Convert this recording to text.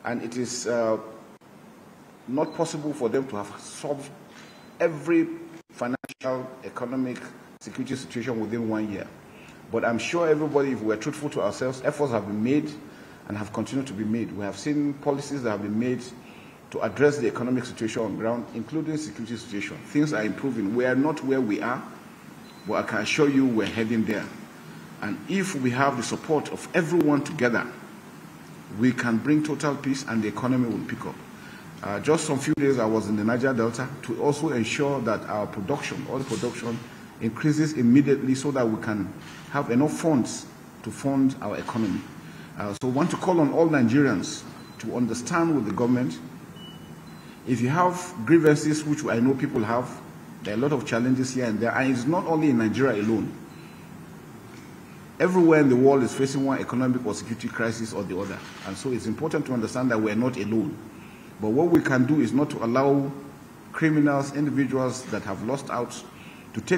and it is not possible for them to have solved every financial, economic, security situation within 1 year. But I'm sure everybody, if we're truthful to ourselves, efforts have been made and have continued to be made. We have seen policies that have been made to address the economic situation on ground, including security situation. Things are improving. We are not where we are, but I can assure you we're heading there. And if we have the support of everyone together, we can bring total peace and the economy will pick up. Just some few days I was in the Niger Delta to also ensure that our production, oil production, increases immediately so that we can have enough funds to fund our economy. So I want to call on all Nigerians to understand with the government. If you have grievances, which I know people have, there are a lot of challenges here and there, and it's not only in Nigeria alone. Everywhere in the world is facing one economic or security crisis or the other. And so it's important to understand that we're not alone. But what we can do is not to allow criminals, individuals that have lost out, to take